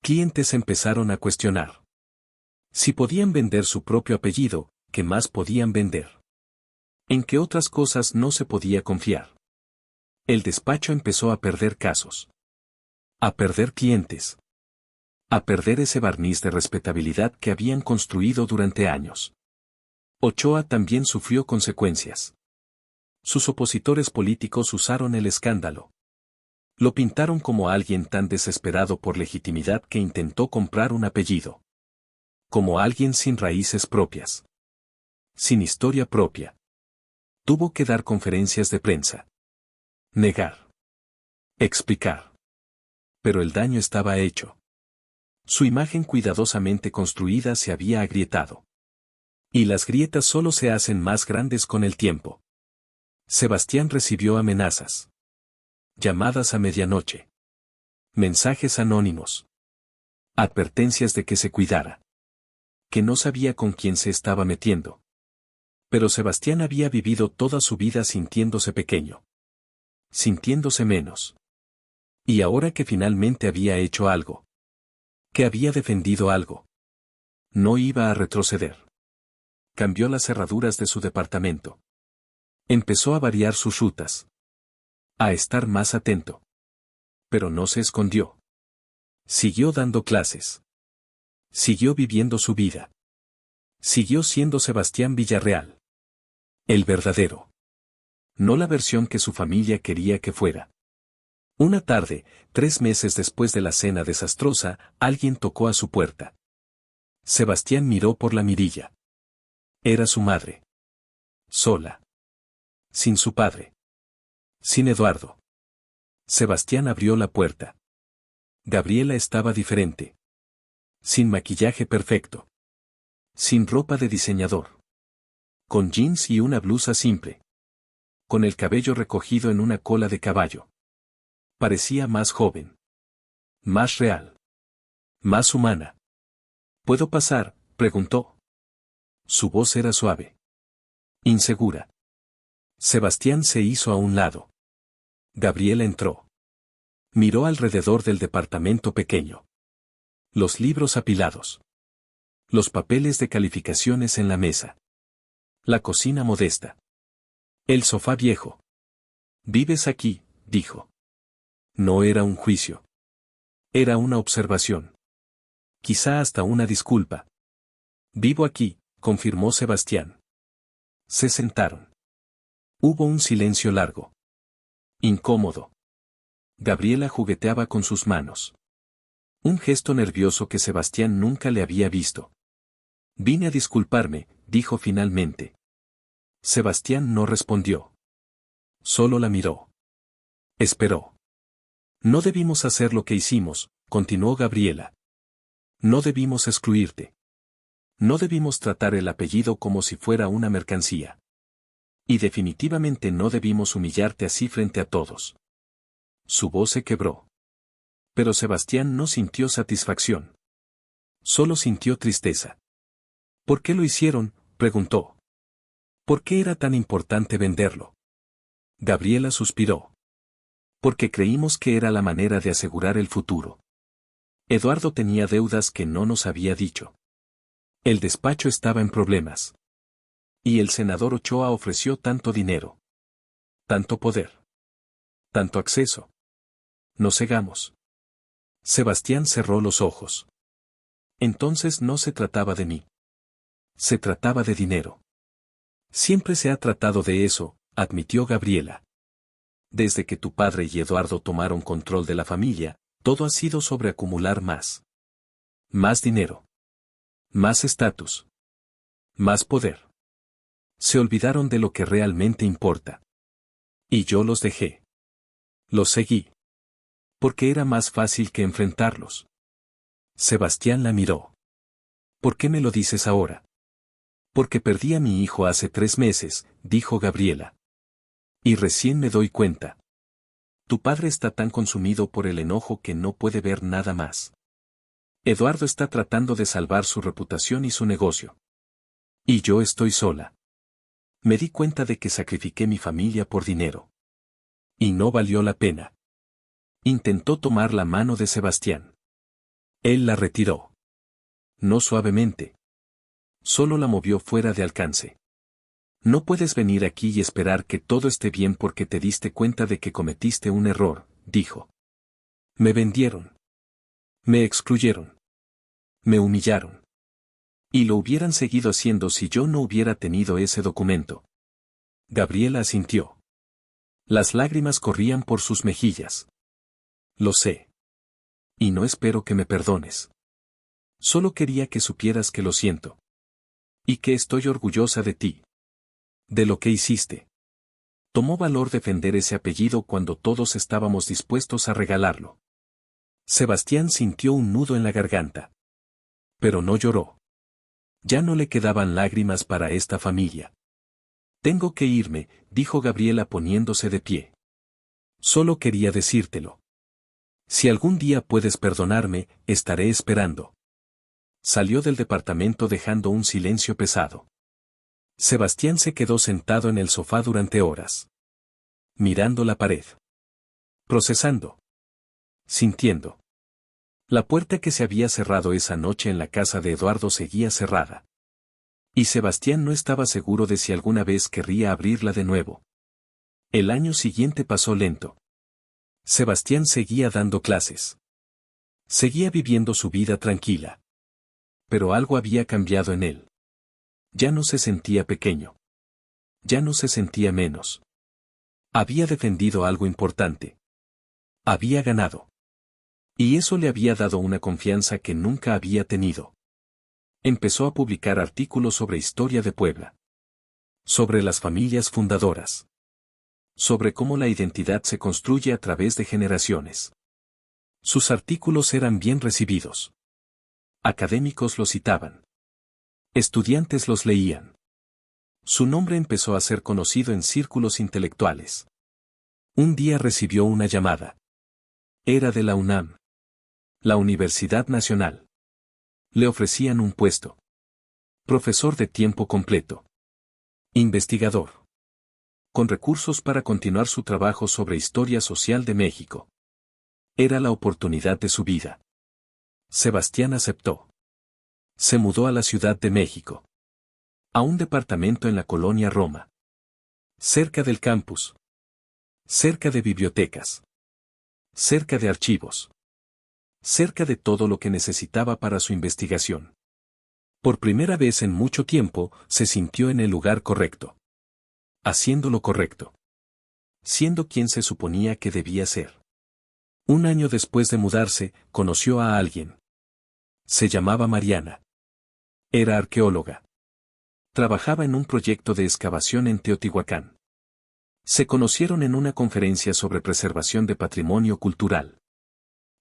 Clientes empezaron a cuestionar. Si podían vender su propio apellido, ¿qué más podían vender? ¿En qué otras cosas no se podía confiar? El despacho empezó a perder casos. A perder clientes. A perder ese barniz de respetabilidad que habían construido durante años. Ochoa también sufrió consecuencias. Sus opositores políticos usaron el escándalo. Lo pintaron como alguien tan desesperado por legitimidad que intentó comprar un apellido. Como alguien sin raíces propias. Sin historia propia. Tuvo que dar conferencias de prensa. Negar. Explicar. Pero el daño estaba hecho. Su imagen cuidadosamente construida se había agrietado. Y las grietas solo se hacen más grandes con el tiempo. Sebastián recibió amenazas. Llamadas a medianoche. Mensajes anónimos. Advertencias de que se cuidara. Que no sabía con quién se estaba metiendo. Pero Sebastián había vivido toda su vida sintiéndose pequeño. Sintiéndose menos. Y ahora que finalmente había hecho algo. Que había defendido algo. No iba a retroceder. Cambió las cerraduras de su departamento. Empezó a variar sus rutas. A estar más atento. Pero no se escondió. Siguió dando clases. Siguió viviendo su vida. Siguió siendo Sebastián Villarreal. El verdadero. No la versión que su familia quería que fuera. Una tarde, 3 meses después de la cena desastrosa, alguien tocó a su puerta. Sebastián miró por la mirilla. Era su madre. Sola. Sin su padre. Sin Eduardo. Sebastián abrió la puerta. Gabriela estaba diferente. Sin maquillaje perfecto. Sin ropa de diseñador. Con jeans y una blusa simple. Con el cabello recogido en una cola de caballo. Parecía más joven. Más real. Más humana. ¿Puedo pasar?, preguntó. Su voz era suave. Insegura. Sebastián se hizo a un lado. Gabriela entró. Miró alrededor del departamento pequeño. Los libros apilados. Los papeles de calificaciones en la mesa. La cocina modesta. El sofá viejo. «¿Vives aquí?», dijo. No era un juicio. Era una observación. Quizá hasta una disculpa. «Vivo aquí», confirmó Sebastián. Se sentaron. Hubo un silencio largo. Incómodo. Gabriela jugueteaba con sus manos. Un gesto nervioso que Sebastián nunca le había visto. «Vine a disculparme», dijo finalmente. Sebastián no respondió. Solo la miró. Esperó. «No debimos hacer lo que hicimos», continuó Gabriela. «No debimos excluirte. No debimos tratar el apellido como si fuera una mercancía. Y definitivamente no debimos humillarte así frente a todos». Su voz se quebró. Pero Sebastián no sintió satisfacción. Solo sintió tristeza. «¿Por qué lo hicieron?», preguntó. «¿Por qué era tan importante venderlo?». Gabriela suspiró. «Porque creímos que era la manera de asegurar el futuro. Eduardo tenía deudas que no nos había dicho. El despacho estaba en problemas. Y el senador Ochoa ofreció tanto dinero. Tanto poder. Tanto acceso. Nos cegamos». Sebastián cerró los ojos. Entonces no se trataba de mí. Se trataba de dinero. Siempre se ha tratado de eso, admitió Gabriela. Desde que tu padre y Eduardo tomaron control de la familia, todo ha sido sobre acumular más. Más dinero. Más estatus. Más poder. Se olvidaron de lo que realmente importa. Y yo los dejé. Los seguí. Porque era más fácil que enfrentarlos. Sebastián la miró. «¿Por qué me lo dices ahora?». «Porque perdí a mi hijo hace 3 meses», dijo Gabriela. «Y recién me doy cuenta. Tu padre está tan consumido por el enojo que no puede ver nada más. Eduardo está tratando de salvar su reputación y su negocio. Y yo estoy sola. Me di cuenta de que sacrifiqué mi familia por dinero. Y no valió la pena». Intentó tomar la mano de Sebastián. Él la retiró. No suavemente. Solo la movió fuera de alcance. «No puedes venir aquí y esperar que todo esté bien porque te diste cuenta de que cometiste un error», dijo. «Me vendieron. Me excluyeron. Me humillaron. Y lo hubieran seguido haciendo si yo no hubiera tenido ese documento. Gabriela asintió. Las lágrimas corrían por sus mejillas. Lo sé. Y no espero que me perdones. Solo quería que supieras que lo siento. Y que estoy orgullosa de ti. De lo que hiciste. Tomó valor defender ese apellido cuando todos estábamos dispuestos a regalarlo. Sebastián sintió un nudo en la garganta. Pero no lloró. Ya no le quedaban lágrimas para esta familia. Tengo que irme, dijo Gabriela poniéndose de pie. Solo quería decírtelo. Si algún día puedes perdonarme, estaré esperando. Salió del departamento dejando un silencio pesado. Sebastián se quedó sentado en el sofá durante horas. Mirando la pared. Procesando. Sintiendo. La puerta que se había cerrado esa noche en la casa de Eduardo seguía cerrada. Y Sebastián no estaba seguro de si alguna vez querría abrirla de nuevo. El año siguiente pasó lento. Sebastián seguía dando clases. Seguía viviendo su vida tranquila. Pero algo había cambiado en él. Ya no se sentía pequeño. Ya no se sentía menos. Había defendido algo importante. Había ganado. Y eso le había dado una confianza que nunca había tenido. Empezó a publicar artículos sobre historia de Puebla. Sobre las familias fundadoras. Sobre cómo la identidad se construye a través de generaciones. Sus artículos eran bien recibidos. Académicos los citaban. Estudiantes los leían. Su nombre empezó a ser conocido en círculos intelectuales. Un día recibió una llamada. Era de la UNAM. La Universidad Nacional. Le ofrecían un puesto. Profesor de tiempo completo. Investigador. Con recursos para continuar su trabajo sobre historia social de México. Era la oportunidad de su vida. Sebastián aceptó. Se mudó a la Ciudad de México. A un departamento en la colonia Roma. Cerca del campus. Cerca de bibliotecas. Cerca de archivos. Cerca de todo lo que necesitaba para su investigación. Por primera vez en mucho tiempo, se sintió en el lugar correcto. Haciendo lo correcto. Siendo quien se suponía que debía ser. Un año después de mudarse, conoció a alguien. Se llamaba Mariana. Era arqueóloga. Trabajaba en un proyecto de excavación en Teotihuacán. Se conocieron en una conferencia sobre preservación de patrimonio cultural.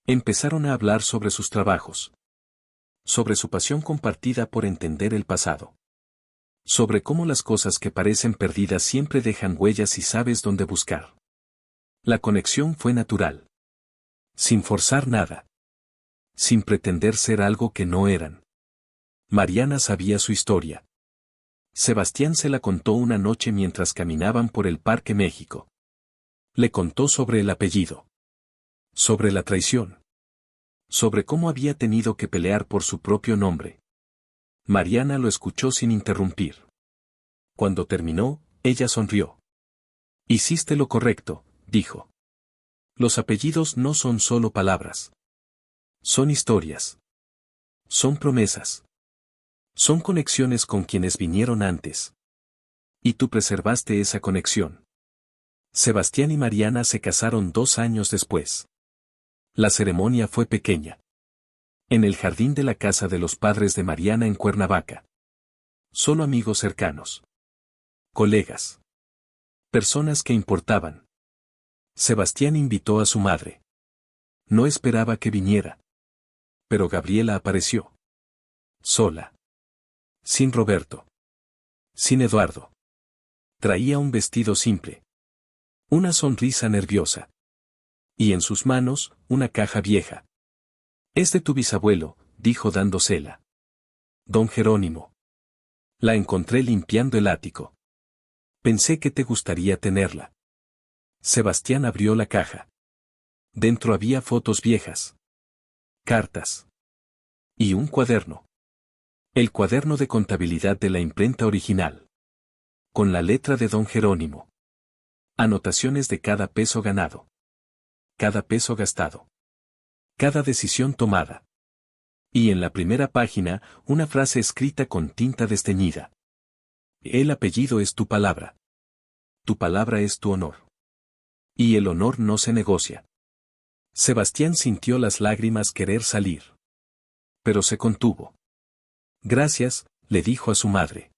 Empezaron a hablar sobre sus trabajos. Sobre su pasión compartida por entender el pasado. Sobre cómo las cosas que parecen perdidas siempre dejan huellas si sabes dónde buscar. La conexión fue natural. Sin forzar nada. Sin pretender ser algo que no eran. Mariana sabía su historia. Sebastián se la contó una noche mientras caminaban por el Parque México. Le contó sobre el apellido. Sobre la traición. Sobre cómo había tenido que pelear por su propio nombre. Mariana lo escuchó sin interrumpir. Cuando terminó, ella sonrió. Hiciste lo correcto, dijo. Los apellidos no son solo palabras. Son historias. Son promesas. Son conexiones con quienes vinieron antes. Y tú preservaste esa conexión. Sebastián y Mariana se casaron 2 años después. La ceremonia fue pequeña. En el jardín de la casa de los padres de Mariana en Cuernavaca. Solo amigos cercanos. Colegas. Personas que importaban. Sebastián invitó a su madre. No esperaba que viniera. Pero Gabriela apareció. Sola. Sin Roberto. Sin Eduardo. Traía un vestido simple. Una sonrisa nerviosa. Y en sus manos, una caja vieja. Es de tu bisabuelo, dijo dándosela. Don Jerónimo. La encontré limpiando el ático. Pensé que te gustaría tenerla. Sebastián abrió la caja. Dentro había fotos viejas. Cartas. Y un cuaderno. El cuaderno de contabilidad de la imprenta original. Con la letra de Don Jerónimo. Anotaciones de cada peso ganado. Cada peso gastado. Cada decisión tomada. Y en la primera página, una frase escrita con tinta desteñida. El apellido es tu palabra. Tu palabra es tu honor. Y el honor no se negocia. Sebastián sintió las lágrimas querer salir. Pero se contuvo. Gracias, le dijo a su madre.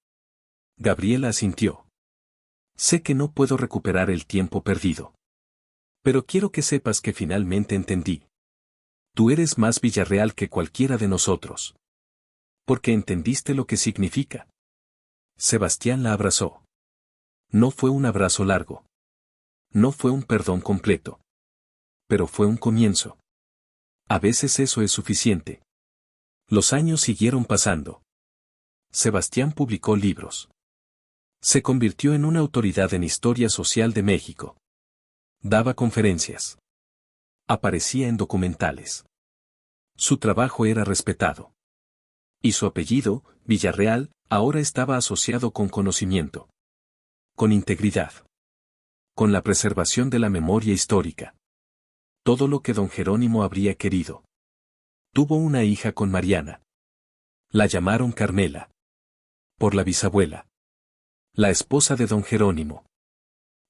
Gabriela asintió. Sé que no puedo recuperar el tiempo perdido. Pero quiero que sepas que finalmente entendí. Tú eres más Villarreal que cualquiera de nosotros. Porque entendiste lo que significa. Sebastián la abrazó. No fue un abrazo largo. No fue un perdón completo. Pero fue un comienzo. A veces eso es suficiente. Los años siguieron pasando. Sebastián publicó libros. Se convirtió en una autoridad en historia social de México. Daba conferencias. Aparecía en documentales. Su trabajo era respetado. Y su apellido, Villarreal, ahora estaba asociado con conocimiento. Con integridad. Con la preservación de la memoria histórica. Todo lo que don Jerónimo habría querido. Tuvo una hija con Mariana. La llamaron Carmela. Por la bisabuela. La esposa de don Jerónimo.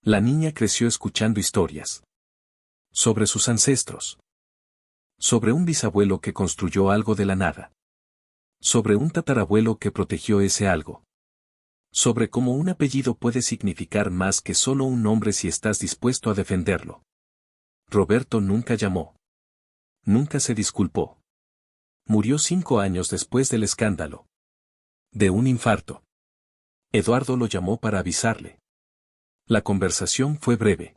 La niña creció escuchando historias. Sobre sus ancestros. Sobre un bisabuelo que construyó algo de la nada. Sobre un tatarabuelo que protegió ese algo. Sobre cómo un apellido puede significar más que solo un nombre si estás dispuesto a defenderlo. Roberto nunca llamó. Nunca se disculpó. Murió 5 años después del escándalo. De un infarto. Eduardo lo llamó para avisarle. La conversación fue breve.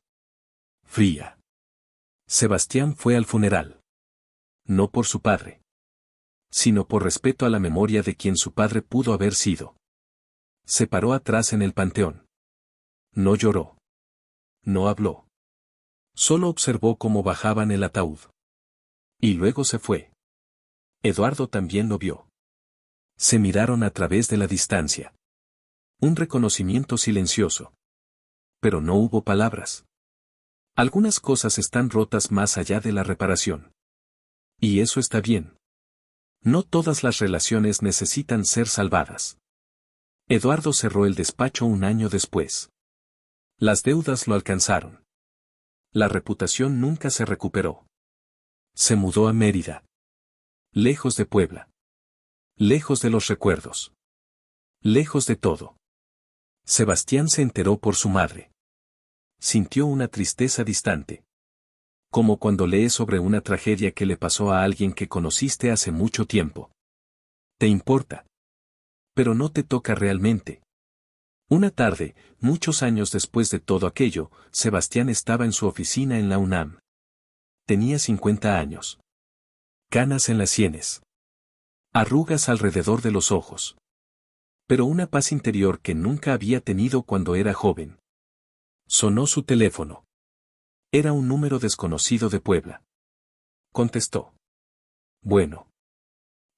Fría. Sebastián fue al funeral. No por su padre. Sino por respeto a la memoria de quien su padre pudo haber sido. Se paró atrás en el panteón. No lloró. No habló. Solo observó cómo bajaban el ataúd. Y luego se fue. Eduardo también lo vio. Se miraron a través de la distancia. Un reconocimiento silencioso. Pero no hubo palabras. Algunas cosas están rotas más allá de la reparación. Y eso está bien. No todas las relaciones necesitan ser salvadas. Eduardo cerró el despacho un año después. Las deudas lo alcanzaron. La reputación nunca se recuperó. Se mudó a Mérida. Lejos de Puebla. Lejos de los recuerdos. Lejos de todo. Sebastián se enteró por su madre. Sintió una tristeza distante. Como cuando lees sobre una tragedia que le pasó a alguien que conociste hace mucho tiempo. Te importa. Pero no te toca realmente. Una tarde, muchos años después de todo aquello, Sebastián estaba en su oficina en la UNAM. Tenía 50 años. Canas en las sienes. Arrugas alrededor de los ojos. Pero una paz interior que nunca había tenido cuando era joven. Sonó su teléfono. Era un número desconocido de Puebla. Contestó. Bueno.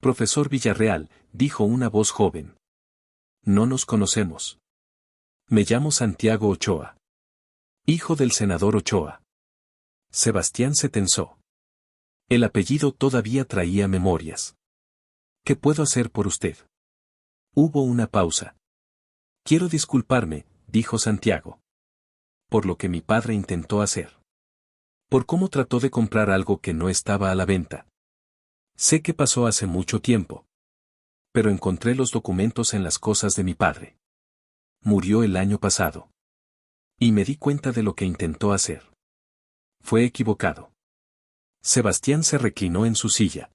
Profesor Villarreal, dijo una voz joven. No nos conocemos. Me llamo Santiago Ochoa. Hijo del senador Ochoa. Sebastián se tensó. El apellido todavía traía memorias. ¿Qué puedo hacer por usted? Hubo una pausa. Quiero disculparme, dijo Santiago. Por lo que mi padre intentó hacer. Por cómo trató de comprar algo que no estaba a la venta. Sé que pasó hace mucho tiempo. Pero encontré los documentos en las cosas de mi padre. Murió el año pasado. Y me di cuenta de lo que intentó hacer. Fue equivocado. Sebastián se reclinó en su silla.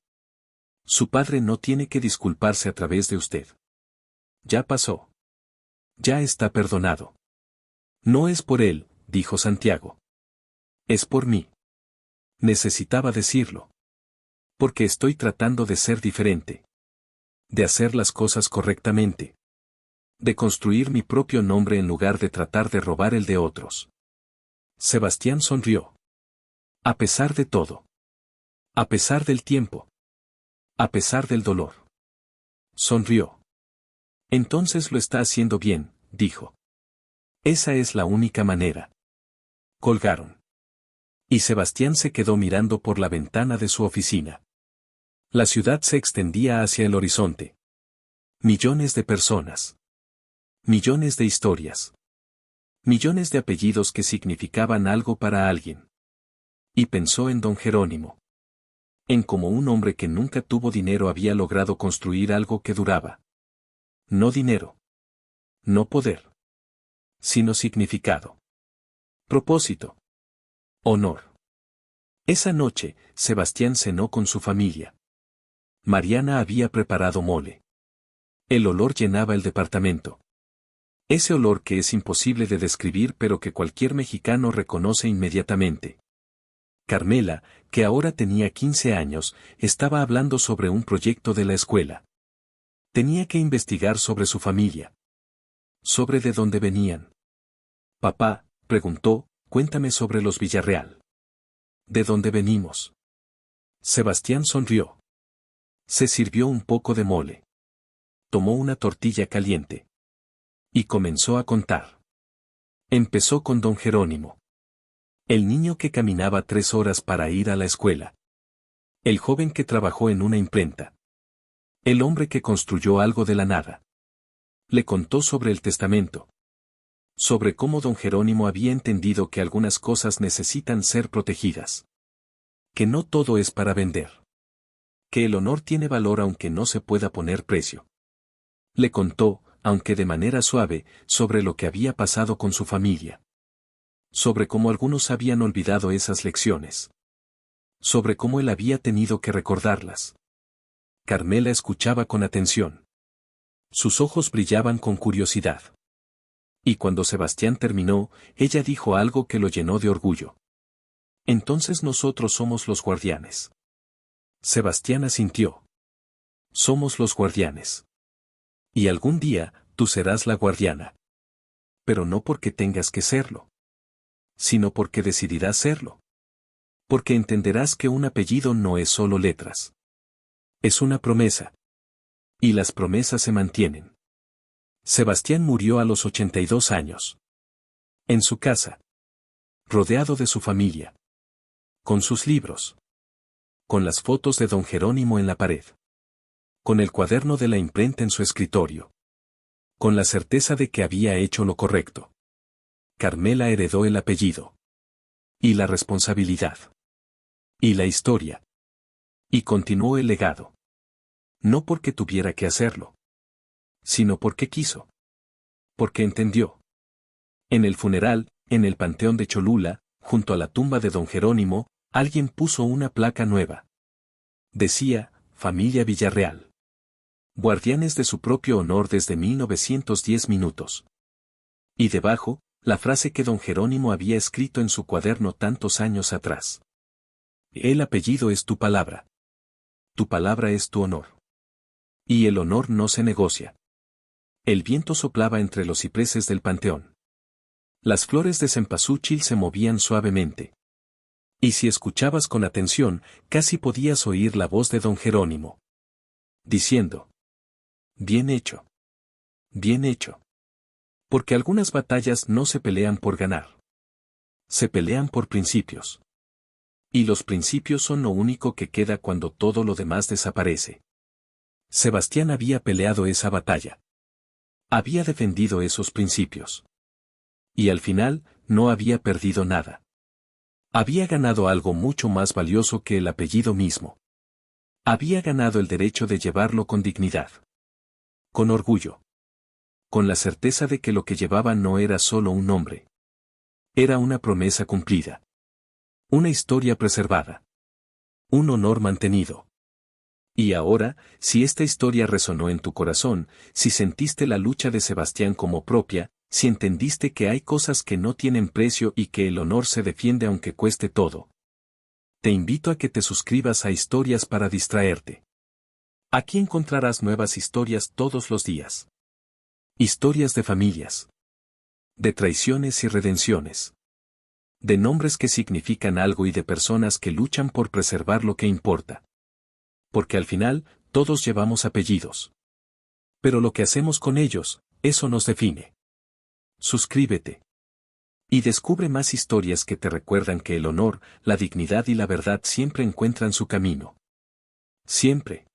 Su padre no tiene que disculparse a través de usted. Ya pasó. Ya está perdonado. No es por él, dijo Santiago. Es por mí. Necesitaba decirlo. Porque estoy tratando de ser diferente. De hacer las cosas correctamente. De construir mi propio nombre en lugar de tratar de robar el de otros. Sebastián sonrió. A pesar de todo. A pesar del tiempo. A pesar del dolor. Sonrió. Entonces lo está haciendo bien, dijo. Esa es la única manera. Colgaron. Y Sebastián se quedó mirando por la ventana de su oficina. La ciudad se extendía hacia el horizonte. Millones de personas. Millones de historias. Millones de apellidos que significaban algo para alguien. Y pensó en don Jerónimo. En cómo un hombre que nunca tuvo dinero había logrado construir algo que duraba. No dinero. No poder. Sino significado. Propósito. Honor. Esa noche, Sebastián cenó con su familia. Mariana había preparado mole. El olor llenaba el departamento. Ese olor que es imposible de describir pero que cualquier mexicano reconoce inmediatamente. Carmela, que ahora tenía 15 años, estaba hablando sobre un proyecto de la escuela. Tenía que investigar sobre su familia. Sobre de dónde venían. Papá, preguntó, cuéntame sobre los Villarreal. ¿De dónde venimos? Sebastián sonrió. Se sirvió un poco de mole. Tomó una tortilla caliente. Y comenzó a contar. Empezó con don Jerónimo. El niño que caminaba 3 horas para ir a la escuela. El joven que trabajó en una imprenta. El hombre que construyó algo de la nada. Le contó sobre el testamento. Sobre cómo don Jerónimo había entendido que algunas cosas necesitan ser protegidas. Que no todo es para vender. Que el honor tiene valor aunque no se pueda poner precio. Le contó, aunque de manera suave, sobre lo que había pasado con su familia. Sobre cómo algunos habían olvidado esas lecciones. Sobre cómo él había tenido que recordarlas. Carmela escuchaba con atención. Sus ojos brillaban con curiosidad. Y cuando Sebastián terminó, ella dijo algo que lo llenó de orgullo. Entonces nosotros somos los guardianes. Sebastián asintió. Somos los guardianes. Y algún día, tú serás la guardiana. Pero no porque tengas que serlo. Sino porque decidirás serlo. Porque entenderás que un apellido no es solo letras. Es una promesa. Y las promesas se mantienen. Sebastián murió a los 82 años. En su casa. Rodeado de su familia. Con sus libros. Con las fotos de don Jerónimo en la pared. Con el cuaderno de la imprenta en su escritorio. Con la certeza de que había hecho lo correcto. Carmela heredó el apellido. Y la responsabilidad. Y la historia. Y continuó el legado. No porque tuviera que hacerlo. Sino porque quiso. Porque entendió. En el funeral, en el panteón de Cholula, junto a la tumba de don Jerónimo, alguien puso una placa nueva. Decía, Familia Villarreal. Guardianes de su propio honor desde 1910 minutos. Y debajo, la frase que don Jerónimo había escrito en su cuaderno tantos años atrás. El apellido es tu palabra. Tu palabra es tu honor. Y el honor no se negocia. El viento soplaba entre los cipreses del panteón. Las flores de cempasúchil se movían suavemente. Y si escuchabas con atención, casi podías oír la voz de don Jerónimo. Diciendo. Bien hecho. Bien hecho. Porque algunas batallas no se pelean por ganar. Se pelean por principios. Y los principios son lo único que queda cuando todo lo demás desaparece. Sebastián había peleado esa batalla. Había defendido esos principios. Y al final, no había perdido nada. Había ganado algo mucho más valioso que el apellido mismo. Había ganado el derecho de llevarlo con dignidad. Con orgullo. Con la certeza de que lo que llevaba no era solo un nombre. Era una promesa cumplida. Una historia preservada. Un honor mantenido. Y ahora, si esta historia resonó en tu corazón, si sentiste la lucha de Sebastián como propia, si entendiste que hay cosas que no tienen precio y que el honor se defiende aunque cueste todo. Te invito a que te suscribas a Historias para distraerte. Aquí encontrarás nuevas historias todos los días. Historias de familias. De traiciones y redenciones. De nombres que significan algo y de personas que luchan por preservar lo que importa. Porque al final, todos llevamos apellidos. Pero lo que hacemos con ellos, eso nos define. Suscríbete. Y descubre más historias que te recuerdan que el honor, la dignidad y la verdad siempre encuentran su camino. Siempre.